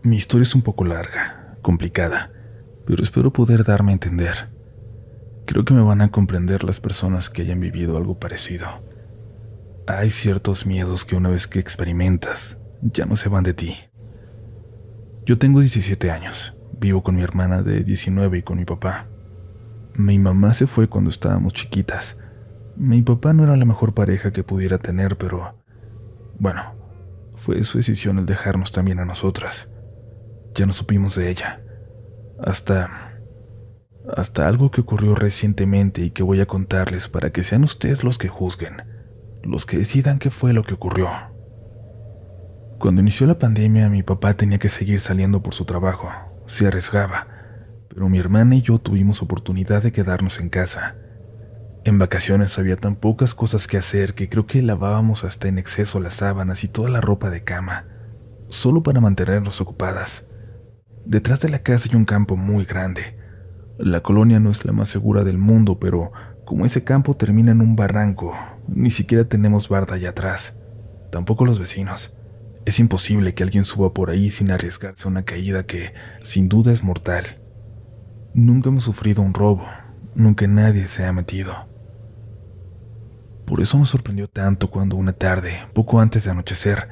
Mi historia es un poco larga, complicada, pero espero poder darme a entender. Creo que me van a comprender las personas que hayan vivido algo parecido. Hay ciertos miedos que una vez que experimentas, ya no se van de ti. Yo tengo 17 años, vivo con mi hermana de 19 y con mi papá. Mi mamá se fue cuando estábamos chiquitas. Mi papá no era la mejor pareja que pudiera tener, pero bueno, fue su decisión el dejarnos también a nosotras. Ya no supimos de ella. Hasta algo que ocurrió recientemente y que voy a contarles para que sean ustedes los que juzguen, los que decidan qué fue lo que ocurrió. Cuando inició la pandemia, mi papá tenía que seguir saliendo por su trabajo, se arriesgaba, pero mi hermana y yo tuvimos oportunidad de quedarnos en casa. En vacaciones había tan pocas cosas que hacer que creo que lavábamos hasta en exceso las sábanas y toda la ropa de cama, solo para mantenernos ocupadas. Detrás de la casa hay un campo muy grande. La colonia no es la más segura del mundo, pero como ese campo termina en un barranco, ni siquiera tenemos barda allá atrás, tampoco los vecinos. Es imposible que alguien suba por ahí sin arriesgarse a una caída que, sin duda, es mortal. Nunca hemos sufrido un robo, nunca nadie se ha metido. Por eso me sorprendió tanto cuando una tarde, poco antes de anochecer,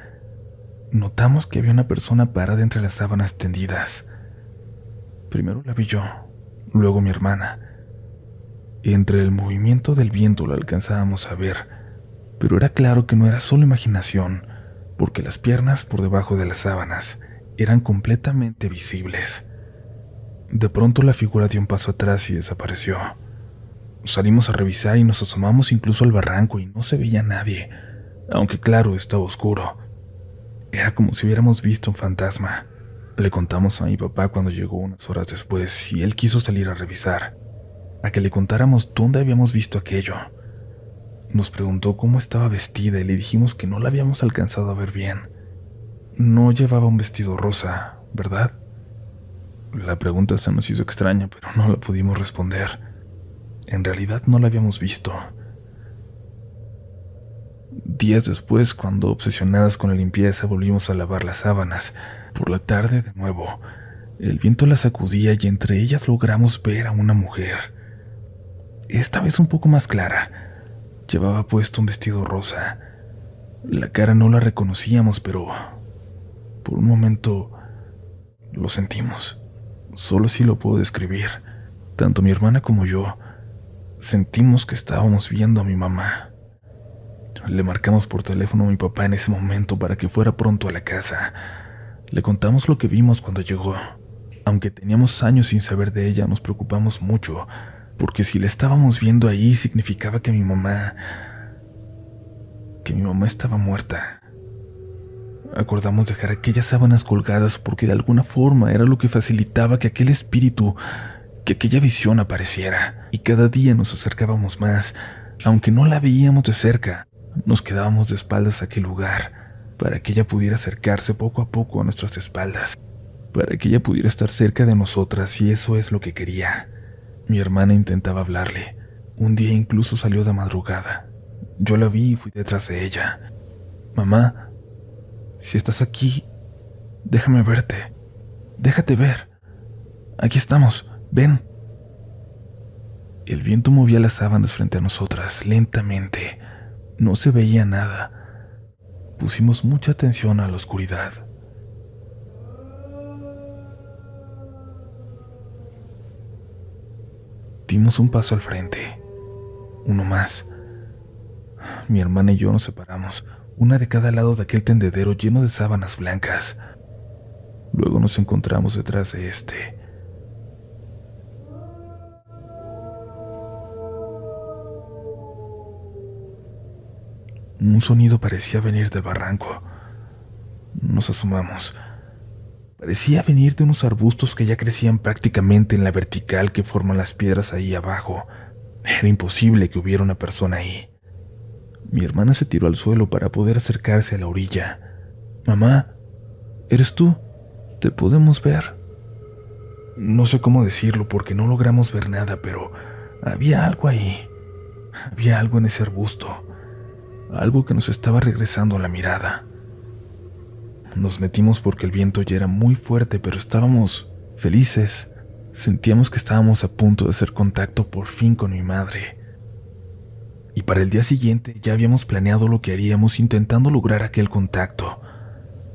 notamos que había una persona parada entre las sábanas tendidas. Primero la vi yo, luego mi hermana. Entre el movimiento del viento la alcanzábamos a ver, pero era claro que no era solo imaginación, porque las piernas por debajo de las sábanas eran completamente visibles. De pronto la figura dio un paso atrás y desapareció. Salimos a revisar y nos asomamos incluso al barranco y no se veía nadie, aunque claro, estaba oscuro. Era como si hubiéramos visto un fantasma. Le contamos a mi papá cuando llegó unas horas después y él quiso salir a revisar, a que le contáramos dónde habíamos visto aquello. Nos preguntó cómo estaba vestida y le dijimos que no la habíamos alcanzado a ver bien. No llevaba un vestido rosa, ¿verdad? La pregunta se nos hizo extraña, pero no la pudimos responder. En realidad no la habíamos visto. Días después, cuando obsesionadas con la limpieza volvimos a lavar las sábanas, por la tarde de nuevo, el viento las sacudía y entre ellas logramos ver a una mujer. Esta vez un poco más clara. Llevaba puesto un vestido rosa. La cara no la reconocíamos, pero por un momento lo sentimos. Solo así lo puedo describir. Tanto mi hermana como yo sentimos que estábamos viendo a mi mamá. Le marcamos por teléfono a mi papá en ese momento para que fuera pronto a la casa. Le contamos lo que vimos cuando llegó. Aunque teníamos años sin saber de ella, nos preocupamos mucho, porque si la estábamos viendo ahí significaba que mi mamá estaba muerta. Acordamos dejar aquellas sábanas colgadas porque de alguna forma era lo que facilitaba que aquel espíritu, que aquella visión apareciera, y cada día nos acercábamos más. Aunque no la veíamos de cerca, nos quedábamos de espaldas a aquel lugar, para que ella pudiera acercarse poco a poco a nuestras espaldas, para que ella pudiera estar cerca de nosotras, y eso es lo que quería. Mi hermana intentaba hablarle. Un día incluso salió de madrugada. Yo la vi y fui detrás de ella. Mamá, si estás aquí, déjame verte. Déjate ver. Aquí estamos, ven. El viento movía las sábanas frente a nosotras, lentamente. No se veía nada. Pusimos mucha atención a la oscuridad. Dimos un paso al frente, uno más. Mi hermana y yo nos separamos, una de cada lado de aquel tendedero lleno de sábanas blancas. Luego nos encontramos detrás de este. Un sonido parecía venir del barranco. Nos asomamos. Parecía venir de unos arbustos que ya crecían prácticamente en la vertical que forman las piedras ahí abajo. Era imposible que hubiera una persona ahí. Mi hermana se tiró al suelo para poder acercarse a la orilla. Mamá, ¿eres tú? ¿Te podemos ver? No sé cómo decirlo porque no logramos ver nada, pero había algo ahí. Había algo en ese arbusto. Algo que nos estaba regresando a la mirada. Nos metimos porque el viento ya era muy fuerte, pero estábamos felices. Sentíamos que estábamos a punto de hacer contacto por fin con mi madre. Y para el día siguiente ya habíamos planeado lo que haríamos intentando lograr aquel contacto.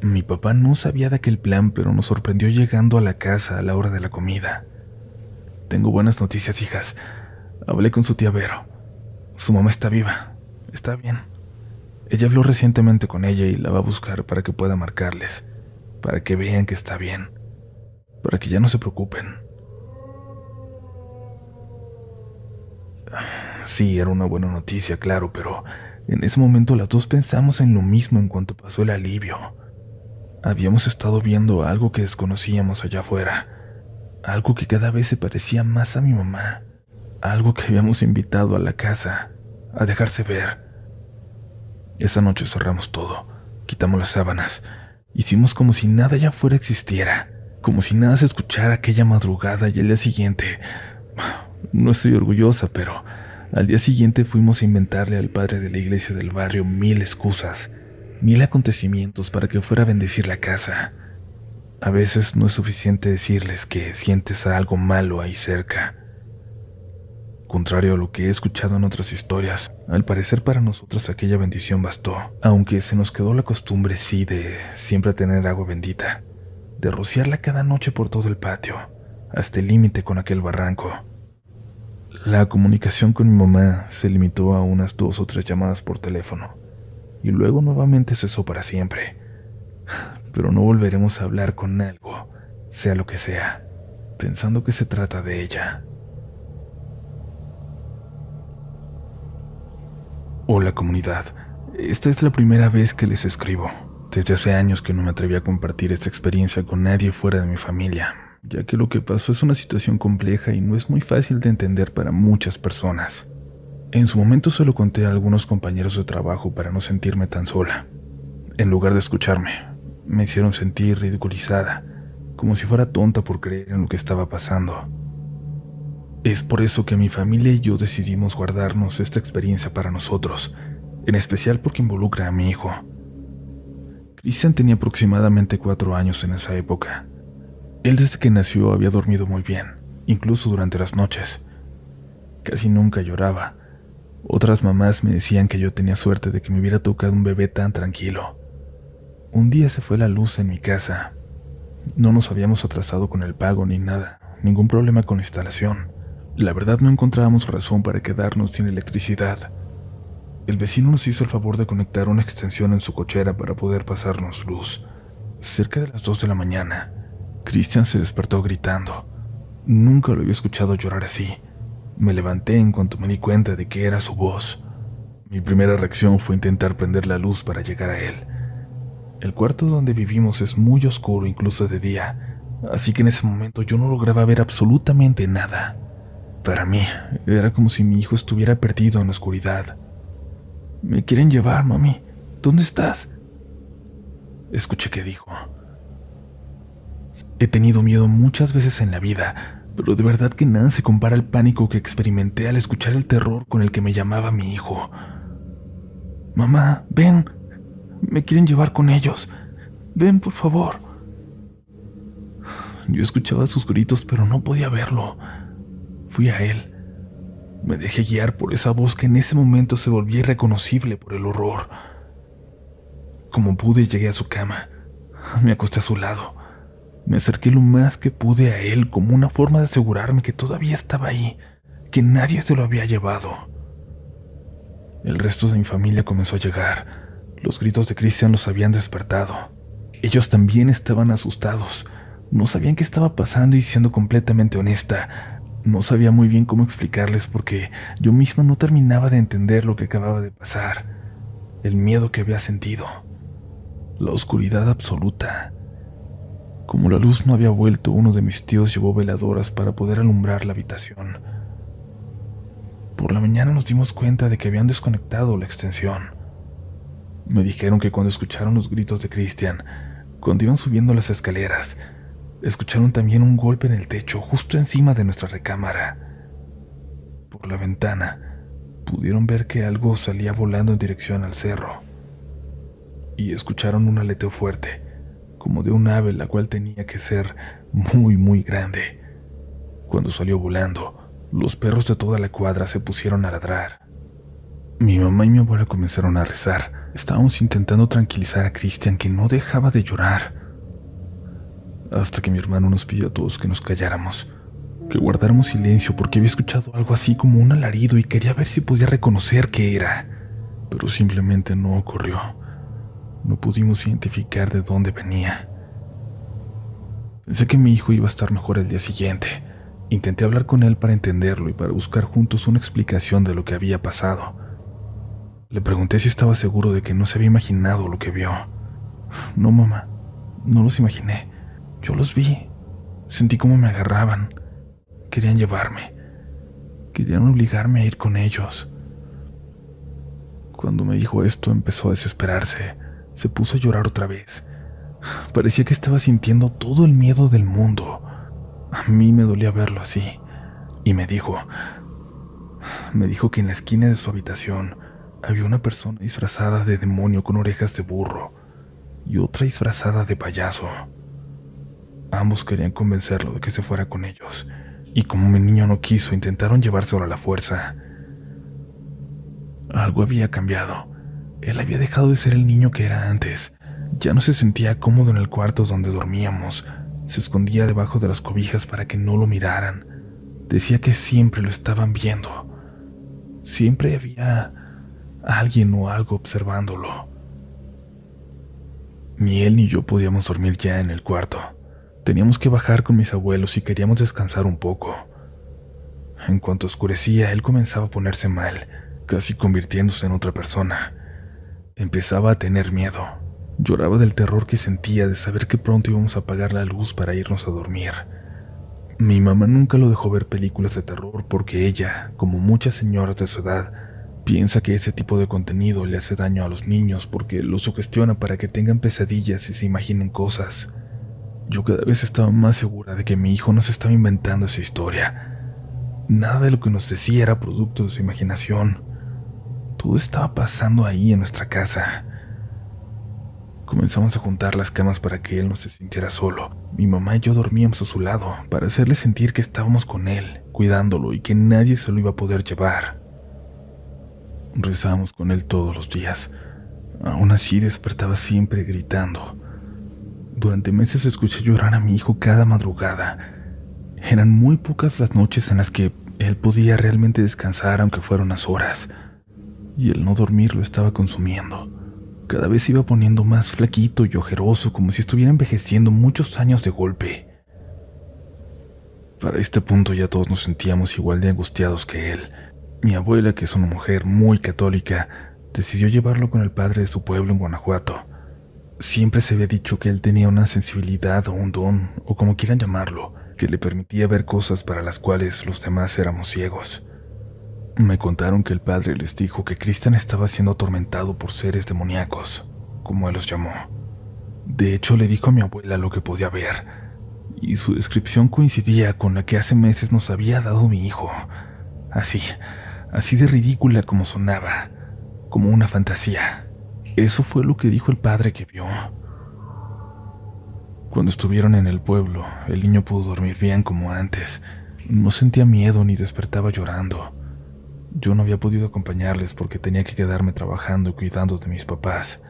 Mi papá no sabía de aquel plan, pero nos sorprendió llegando a la casa a la hora de la comida. Tengo buenas noticias, hijas. Hablé con su tía Vero. Su mamá está viva. Está bien. Ella habló recientemente con ella y la va a buscar para que pueda marcarles, para que vean que está bien, para que ya no se preocupen. Sí, era una buena noticia, claro, pero en ese momento las dos pensamos en lo mismo en cuanto pasó el alivio. Habíamos estado viendo algo que desconocíamos allá afuera, algo que cada vez se parecía más a mi mamá, algo que habíamos invitado a la casa, a dejarse ver. Esa noche cerramos todo, quitamos las sábanas, hicimos como si nada allá afuera existiera, como si nada se escuchara aquella madrugada y al día siguiente. No estoy orgullosa, pero al día siguiente fuimos a inventarle al padre de la iglesia del barrio 1000 excusas, 1000 acontecimientos para que fuera a bendecir la casa. A veces no es suficiente decirles que sientes algo malo ahí cerca. Contrario a lo que he escuchado en otras historias, al parecer para nosotros aquella bendición bastó, aunque se nos quedó la costumbre sí de siempre tener agua bendita, de rociarla cada noche por todo el patio, hasta el límite con aquel barranco. La comunicación con mi mamá se limitó a unas 2 o 3 llamadas por teléfono, y luego nuevamente cesó para siempre. Pero no volveremos a hablar con algo, sea lo que sea, pensando que se trata de ella. Hola comunidad, esta es la primera vez que les escribo. Desde hace años que no me atreví a compartir esta experiencia con nadie fuera de mi familia, ya que lo que pasó es una situación compleja y no es muy fácil de entender para muchas personas. En su momento se lo conté a algunos compañeros de trabajo para no sentirme tan sola. En lugar de escucharme, me hicieron sentir ridiculizada, como si fuera tonta por creer en lo que estaba pasando. Es por eso que mi familia y yo decidimos guardarnos esta experiencia para nosotros, en especial porque involucra a mi hijo. Cristian tenía aproximadamente 4 años en esa época. Él desde que nació había dormido muy bien, incluso durante las noches. Casi nunca lloraba. Otras mamás me decían que yo tenía suerte de que me hubiera tocado un bebé tan tranquilo. Un día se fue la luz en mi casa. No nos habíamos atrasado con el pago ni nada, ningún problema con la instalación. La verdad no encontrábamos razón para quedarnos sin electricidad. El vecino nos hizo el favor de conectar una extensión en su cochera para poder pasarnos luz. Cerca de las 2 de la mañana, Cristian se despertó gritando. Nunca lo había escuchado llorar así. Me levanté en cuanto me di cuenta de que era su voz. Mi primera reacción fue intentar prender la luz para llegar a él. El cuarto donde vivimos es muy oscuro incluso de día, así que en ese momento yo no lograba ver absolutamente nada. Para mí, era como si mi hijo estuviera perdido en la oscuridad. «Me quieren llevar, mami. ¿Dónde estás?», escuché que dijo. He tenido miedo muchas veces en la vida, pero de verdad que nada se compara al pánico que experimenté al escuchar el terror con el que me llamaba mi hijo. «Mamá, ven. Me quieren llevar con ellos. Ven, por favor». Yo escuchaba sus gritos, pero no podía verlo. Fui a él. Me dejé guiar por esa voz que en ese momento se volvía irreconocible por el horror. Como pude, llegué a su cama. Me acosté a su lado. Me acerqué lo más que pude a él como una forma de asegurarme que todavía estaba ahí, que nadie se lo había llevado. El resto de mi familia comenzó a llegar. Los gritos de Cristian los habían despertado. Ellos también estaban asustados. No sabían qué estaba pasando y, siendo completamente honesta, no sabía muy bien cómo explicarles porque yo misma no terminaba de entender lo que acababa de pasar, el miedo que había sentido, la oscuridad absoluta. Como la luz no había vuelto, uno de mis tíos llevó veladoras para poder alumbrar la habitación. Por la mañana nos dimos cuenta de que habían desconectado la extensión. Me dijeron que cuando escucharon los gritos de Cristian, cuando iban subiendo las escaleras, escucharon también un golpe en el techo justo encima de nuestra recámara. Por la ventana pudieron ver que algo salía volando en dirección al cerro y escucharon un aleteo fuerte, como de un ave la cual tenía que ser muy grande. Cuando salió volando, los perros de toda la cuadra se pusieron a ladrar. Mi mamá y mi abuela comenzaron a rezar. Estábamos intentando tranquilizar a Cristian, que no dejaba de llorar, hasta que mi hermano nos pidió a todos que nos calláramos, que guardáramos silencio porque había escuchado algo así como un alarido y quería ver si podía reconocer qué era, pero simplemente no ocurrió. No pudimos identificar de dónde venía. Pensé que mi hijo iba a estar mejor el día siguiente. Intenté hablar con él para entenderlo y para buscar juntos una explicación de lo que había pasado. Le pregunté si estaba seguro de que no se había imaginado lo que vio. No, mamá, no los imaginé. Yo los vi. Sentí cómo me agarraban. Querían llevarme. Querían obligarme a ir con ellos. Cuando me dijo esto, empezó a desesperarse. Se puso a llorar otra vez. Parecía que estaba sintiendo todo el miedo del mundo. A mí me dolía verlo así. Y me dijo que en la esquina de su habitación había una persona disfrazada de demonio con orejas de burro y otra disfrazada de payaso. Ambos querían convencerlo de que se fuera con ellos, y como mi niño no quiso, intentaron llevárselo a la fuerza. Algo había cambiado. Él había dejado de ser el niño que era antes. Ya no se sentía cómodo en el cuarto donde dormíamos. Se escondía debajo de las cobijas para que no lo miraran. Decía que siempre lo estaban viendo. Siempre había alguien o algo observándolo. Ni él ni yo podíamos dormir ya en el cuarto. Teníamos que bajar con mis abuelos si queríamos descansar un poco. En cuanto oscurecía, él comenzaba a ponerse mal, casi convirtiéndose en otra persona. Empezaba a tener miedo. Lloraba del terror que sentía de saber que pronto íbamos a apagar la luz para irnos a dormir. Mi mamá nunca lo dejó ver películas de terror porque ella, como muchas señoras de su edad, piensa que ese tipo de contenido le hace daño a los niños porque los sugestiona para que tengan pesadillas y se imaginen cosas. Yo cada vez estaba más segura de que mi hijo no se estaba inventando esa historia. Nada de lo que nos decía era producto de su imaginación. Todo estaba pasando ahí en nuestra casa. Comenzamos a juntar las camas para que él no se sintiera solo. Mi mamá y yo dormíamos a su lado para hacerle sentir que estábamos con él, cuidándolo y que nadie se lo iba a poder llevar. Rezábamos con él todos los días. Aún así despertaba siempre gritando. Durante meses escuché llorar a mi hijo cada madrugada. Eran muy pocas las noches en las que él podía realmente descansar, aunque fueran unas horas. Y el no dormir lo estaba consumiendo. Cada vez se iba poniendo más flaquito y ojeroso, como si estuviera envejeciendo muchos años de golpe. Para este punto ya todos nos sentíamos igual de angustiados que él. Mi abuela, que es una mujer muy católica, decidió llevarlo con el padre de su pueblo en Guanajuato. Siempre se había dicho que él tenía una sensibilidad o un don, o como quieran llamarlo, que le permitía ver cosas para las cuales los demás éramos ciegos. Me contaron que el padre les dijo que Cristian estaba siendo atormentado por seres demoníacos, como él los llamó. De hecho, le dijo a mi abuela lo que podía ver, y su descripción coincidía con la que hace meses nos había dado mi hijo. Así de ridícula como sonaba, como una fantasía. Eso fue lo que dijo el padre que vio. Cuando estuvieron en el pueblo, el niño pudo dormir bien como antes. No sentía miedo ni despertaba llorando. Yo no había podido acompañarles porque tenía que quedarme trabajando y cuidando de mis papás.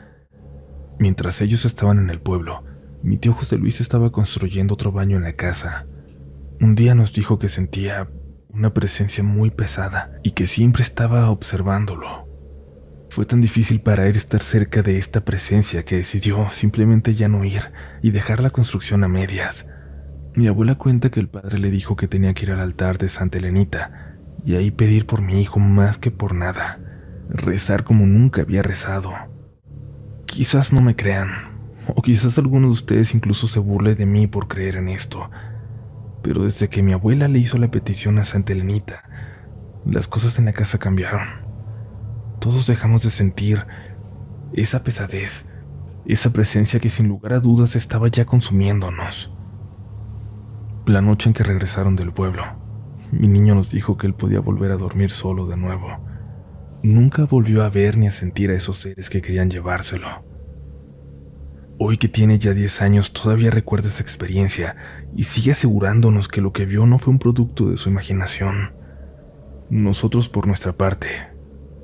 Mientras ellos estaban en el pueblo, mi tío José Luis estaba construyendo otro baño en la casa. Un día nos dijo que sentía una presencia muy pesada y que siempre estaba observándolo. Fue tan difícil para él estar cerca de esta presencia que decidió simplemente ya no ir y dejar la construcción a medias. Mi abuela cuenta que el padre le dijo que tenía que ir al altar de Santa Elenita y ahí pedir por mi hijo más que por nada, rezar como nunca había rezado. Quizás no me crean, o quizás alguno de ustedes incluso se burle de mí por creer en esto, pero desde que mi abuela le hizo la petición a Santa Elenita, las cosas en la casa cambiaron. Todos dejamos de sentir esa pesadez, esa presencia que sin lugar a dudas estaba ya consumiéndonos. La noche en que regresaron del pueblo, mi niño nos dijo que él podía volver a dormir solo de nuevo. Nunca volvió a ver ni a sentir a esos seres que querían llevárselo. Hoy que tiene ya 10 años todavía recuerda esa experiencia y sigue asegurándonos que lo que vio no fue un producto de su imaginación. Nosotros, por nuestra parte,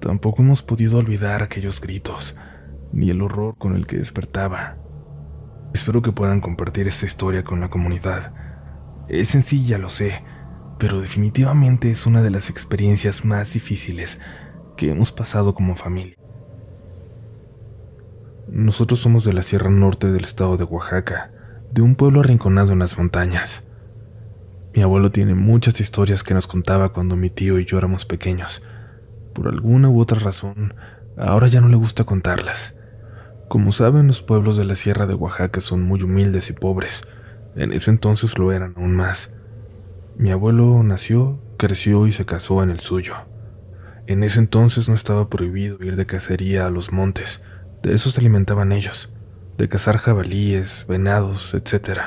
tampoco hemos podido olvidar aquellos gritos, ni el horror con el que despertaba. Espero que puedan compartir esta historia con la comunidad. Es sencilla, lo sé, pero definitivamente es una de las experiencias más difíciles que hemos pasado como familia. Nosotros somos de la Sierra Norte del estado de Oaxaca, de un pueblo arrinconado en las montañas. Mi abuelo tiene muchas historias que nos contaba cuando mi tío y yo éramos pequeños. Por alguna u otra razón, ahora ya no le gusta contarlas. Como saben, los pueblos de la Sierra de Oaxaca son muy humildes y pobres. En ese entonces lo eran aún más. Mi abuelo nació, creció y se casó en el suyo. En ese entonces no estaba prohibido ir de cacería a los montes. De eso se alimentaban ellos, de cazar jabalíes, venados, etc.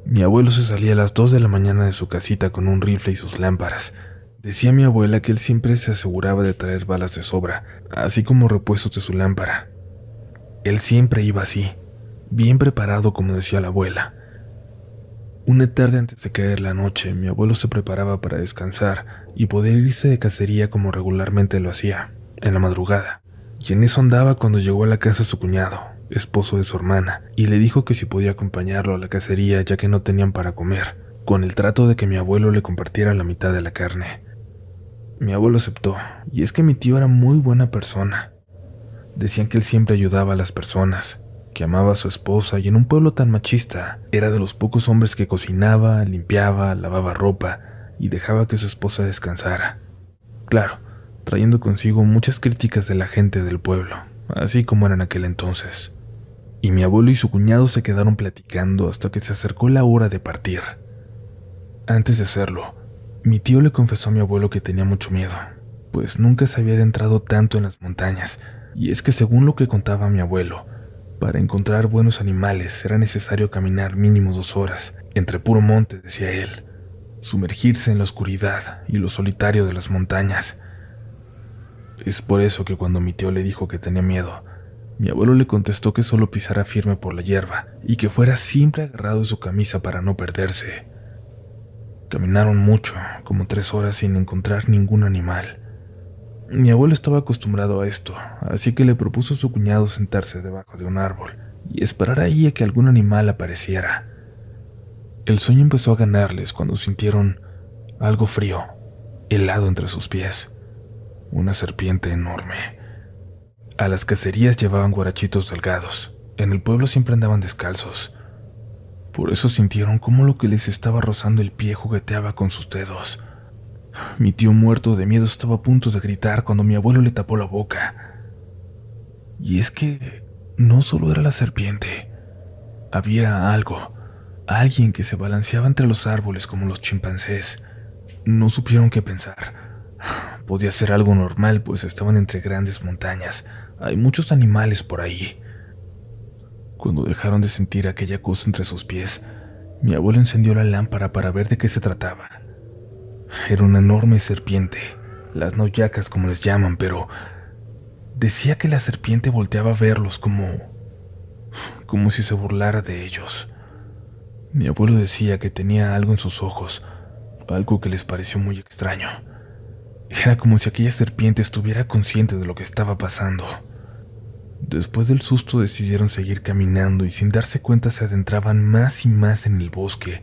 Mi abuelo se salía a las 2 de la mañana de su casita con un rifle y sus lámparas. Decía mi abuela que él siempre se aseguraba de traer balas de sobra, así como repuestos de su lámpara. Él siempre iba así, bien preparado como decía la abuela. Una tarde antes de caer la noche, mi abuelo se preparaba para descansar y poder irse de cacería como regularmente lo hacía, en la madrugada. Y en eso andaba cuando llegó a la casa su cuñado, esposo de su hermana, y le dijo que si podía acompañarlo a la cacería ya que no tenían para comer, con el trato de que mi abuelo le compartiera la mitad de la carne. Mi abuelo aceptó, y es que mi tío era muy buena persona. Decían que él siempre ayudaba a las personas, que amaba a su esposa y en un pueblo tan machista, era de los pocos hombres que cocinaba, limpiaba, lavaba ropa y dejaba que su esposa descansara. Claro, trayendo consigo muchas críticas de la gente del pueblo, así como era en aquel entonces. Y mi abuelo y su cuñado se quedaron platicando hasta que se acercó la hora de partir. Antes de hacerlo, mi tío le confesó a mi abuelo que tenía mucho miedo, pues nunca se había adentrado tanto en las montañas, y es que según lo que contaba mi abuelo, para encontrar buenos animales era necesario caminar mínimo 2 horas, entre puro monte, decía él, sumergirse en la oscuridad y lo solitario de las montañas. Es por eso que cuando mi tío le dijo que tenía miedo, mi abuelo le contestó que solo pisara firme por la hierba y que fuera siempre agarrado de su camisa para no perderse. Caminaron mucho, como 3 horas sin encontrar ningún animal. Mi abuelo estaba acostumbrado a esto, así que le propuso a su cuñado sentarse debajo de un árbol y esperar ahí a que algún animal apareciera. El sueño empezó a ganarles cuando sintieron algo frío, helado entre sus pies. Una serpiente enorme. A las cacerías llevaban guarachitos delgados. En el pueblo siempre andaban descalzos. Por eso sintieron cómo lo que les estaba rozando el pie jugueteaba con sus dedos. Mi tío muerto de miedo estaba a punto de gritar cuando mi abuelo le tapó la boca. Y es que no solo era la serpiente. Había algo, alguien que se balanceaba entre los árboles como los chimpancés. No supieron qué pensar. Podía ser algo normal, pues estaban entre grandes montañas. Hay muchos animales por ahí. Cuando dejaron de sentir aquella cosa entre sus pies, mi abuelo encendió la lámpara para ver de qué se trataba. Era una enorme serpiente, las noyacas como les llaman, pero decía que la serpiente volteaba a verlos como si se burlara de ellos. Mi abuelo decía que tenía algo en sus ojos, algo que les pareció muy extraño. Era como si aquella serpiente estuviera consciente de lo que estaba pasando. Después del susto decidieron seguir caminando y sin darse cuenta se adentraban más y más en el bosque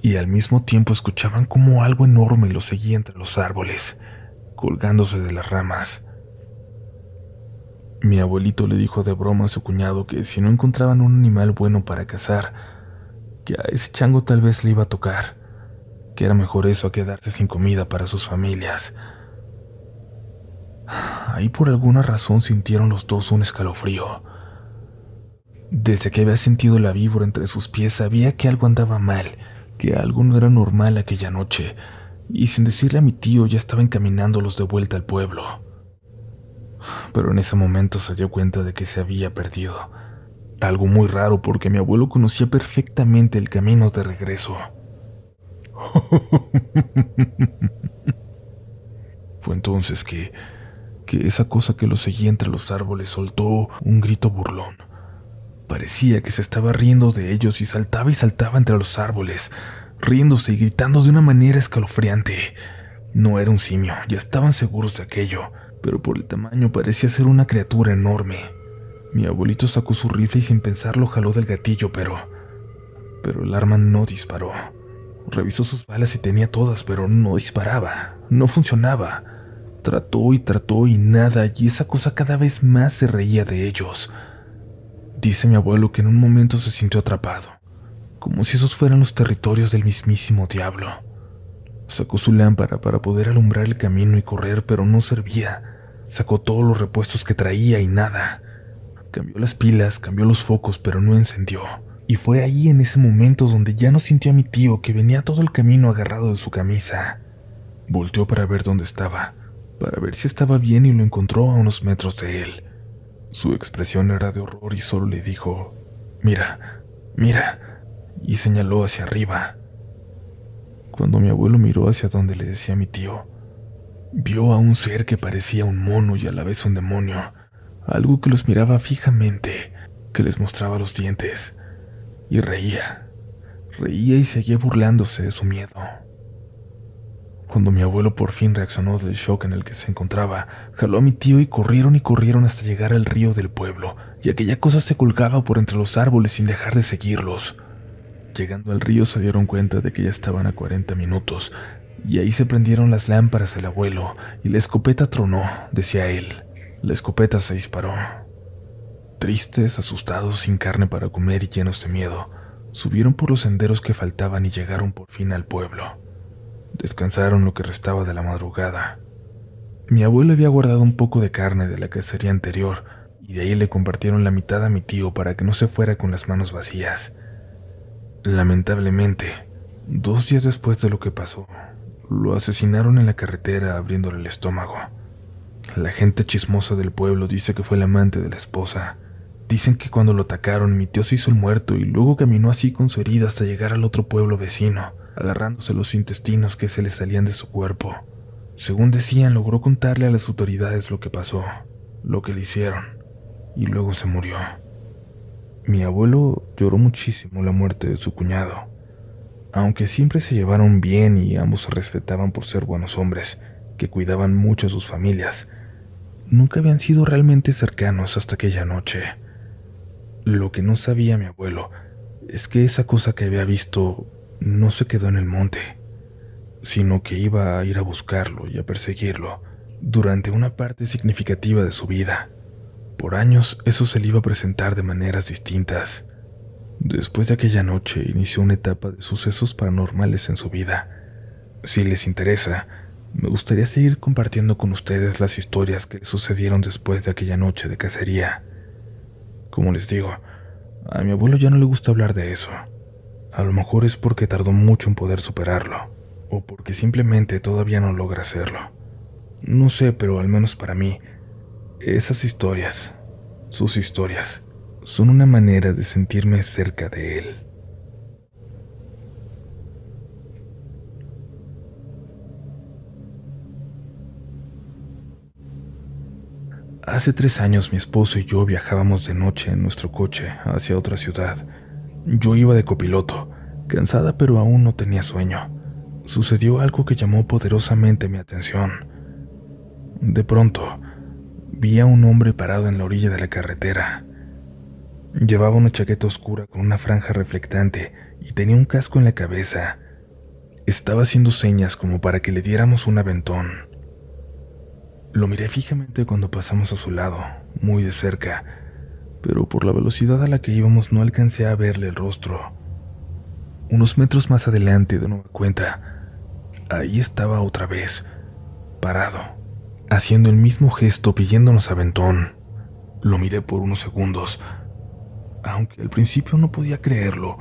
y al mismo tiempo escuchaban como algo enorme los seguía entre los árboles, colgándose de las ramas. Mi abuelito le dijo de broma a su cuñado que si no encontraban un animal bueno para cazar, que a ese chango tal vez le iba a tocar, que era mejor eso a quedarse sin comida para sus familias. Ahí por alguna razón sintieron los dos un escalofrío. Desde que había sentido la víbora entre sus pies sabía que algo andaba mal, que algo no era normal aquella noche, y sin decirle a mi tío ya estaba encaminándolos de vuelta al pueblo. Pero en ese momento se dio cuenta de que se había perdido. Algo muy raro porque mi abuelo conocía perfectamente el camino de regreso. Fue entonces que esa cosa que lo seguía entre los árboles soltó un grito burlón. Parecía que se estaba riendo de ellos y saltaba entre los árboles, riéndose y gritando de una manera escalofriante. No era un simio, ya estaban seguros de aquello, pero por el tamaño parecía ser una criatura enorme. Mi abuelito sacó su rifle y sin pensarlo jaló del gatillo, pero el arma no disparó. Revisó sus balas y tenía todas, pero no disparaba, no funcionaba. Trató y nada, y esa cosa cada vez más se reía de ellos. Dice mi abuelo que en un momento se sintió atrapado, como si esos fueran los territorios del mismísimo diablo. Sacó su lámpara para poder alumbrar el camino y correr, pero no servía. Sacó todos los repuestos que traía y nada. Cambió las pilas, cambió los focos, pero no encendió. Y fue ahí en ese momento donde ya no sintió a mi tío, que venía todo el camino agarrado de su camisa. Volteó para ver dónde estaba, para ver si estaba bien, y lo encontró a unos metros de él. Su expresión era de horror y solo le dijo: «Mira, mira», y señaló hacia arriba. Cuando mi abuelo miró hacia donde le decía a mi tío, vio a un ser que parecía un mono y a la vez un demonio, algo que los miraba fijamente, que les mostraba los dientes, y reía y seguía burlándose de su miedo. Cuando mi abuelo por fin reaccionó del shock en el que se encontraba, jaló a mi tío y corrieron hasta llegar al río del pueblo, y aquella cosa se colgaba por entre los árboles sin dejar de seguirlos. Llegando al río se dieron cuenta de que ya estaban a 40 minutos, y ahí se prendieron las lámparas del abuelo, y la escopeta tronó, decía él. La escopeta se disparó. Tristes, asustados, sin carne para comer y llenos de miedo, subieron por los senderos que faltaban y llegaron por fin al pueblo. Descansaron lo que restaba de la madrugada. Mi abuelo había guardado un poco de carne de la cacería anterior, y de ahí le compartieron la mitad a mi tío para que no se fuera con las manos vacías. Lamentablemente, 2 días después de lo que pasó, lo asesinaron en la carretera abriéndole el estómago. La gente chismosa del pueblo dice que fue el amante de la esposa. Dicen que cuando lo atacaron, mi tío se hizo el muerto y luego caminó así con su herida hasta llegar al otro pueblo vecino, agarrándose los intestinos que se le salían de su cuerpo. Según decían, logró contarle a las autoridades lo que pasó, lo que le hicieron, y luego se murió. Mi abuelo lloró muchísimo la muerte de su cuñado. Aunque siempre se llevaron bien y ambos se respetaban por ser buenos hombres, que cuidaban mucho a sus familias, nunca habían sido realmente cercanos hasta aquella noche. Lo que no sabía mi abuelo es que esa cosa que había visto no se quedó en el monte, sino que iba a ir a buscarlo y a perseguirlo durante una parte significativa de su vida. Por años eso se le iba a presentar de maneras distintas. Después de aquella noche inició una etapa de sucesos paranormales en su vida. Si les interesa, me gustaría seguir compartiendo con ustedes las historias que le sucedieron después de aquella noche de cacería. Como les digo, a mi abuelo ya no le gusta hablar de eso. A lo mejor es porque tardó mucho en poder superarlo, o porque simplemente todavía no logra hacerlo. No sé, pero al menos para mí, esas historias, sus historias, son una manera de sentirme cerca de él. Hace 3 años mi esposo y yo viajábamos de noche en nuestro coche hacia otra ciudad. Yo iba de copiloto, cansada pero aún no tenía sueño. Sucedió algo que llamó poderosamente mi atención. De pronto, vi a un hombre parado en la orilla de la carretera. Llevaba una chaqueta oscura con una franja reflectante y tenía un casco en la cabeza. Estaba haciendo señas como para que le diéramos un aventón. Lo miré fijamente cuando pasamos a su lado, muy de cerca, pero por la velocidad a la que íbamos no alcancé a verle el rostro. Unos metros más adelante, de nueva cuenta, ahí estaba otra vez, parado, haciendo el mismo gesto pidiéndonos aventón. Lo miré por unos segundos, aunque al principio no podía creerlo.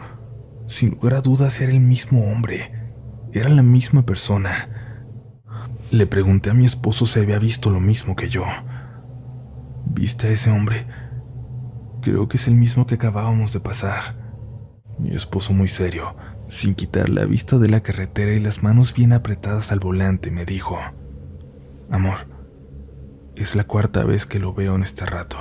Sin lugar a dudas era el mismo hombre, era la misma persona. Le pregunté a mi esposo si había visto lo mismo que yo. ¿Viste a ese hombre? Creo que es el mismo que acabábamos de pasar. Mi esposo, muy serio, sin quitar la vista de la carretera y las manos bien apretadas al volante, me dijo: «Amor, es la 4ª vez que lo veo en este rato».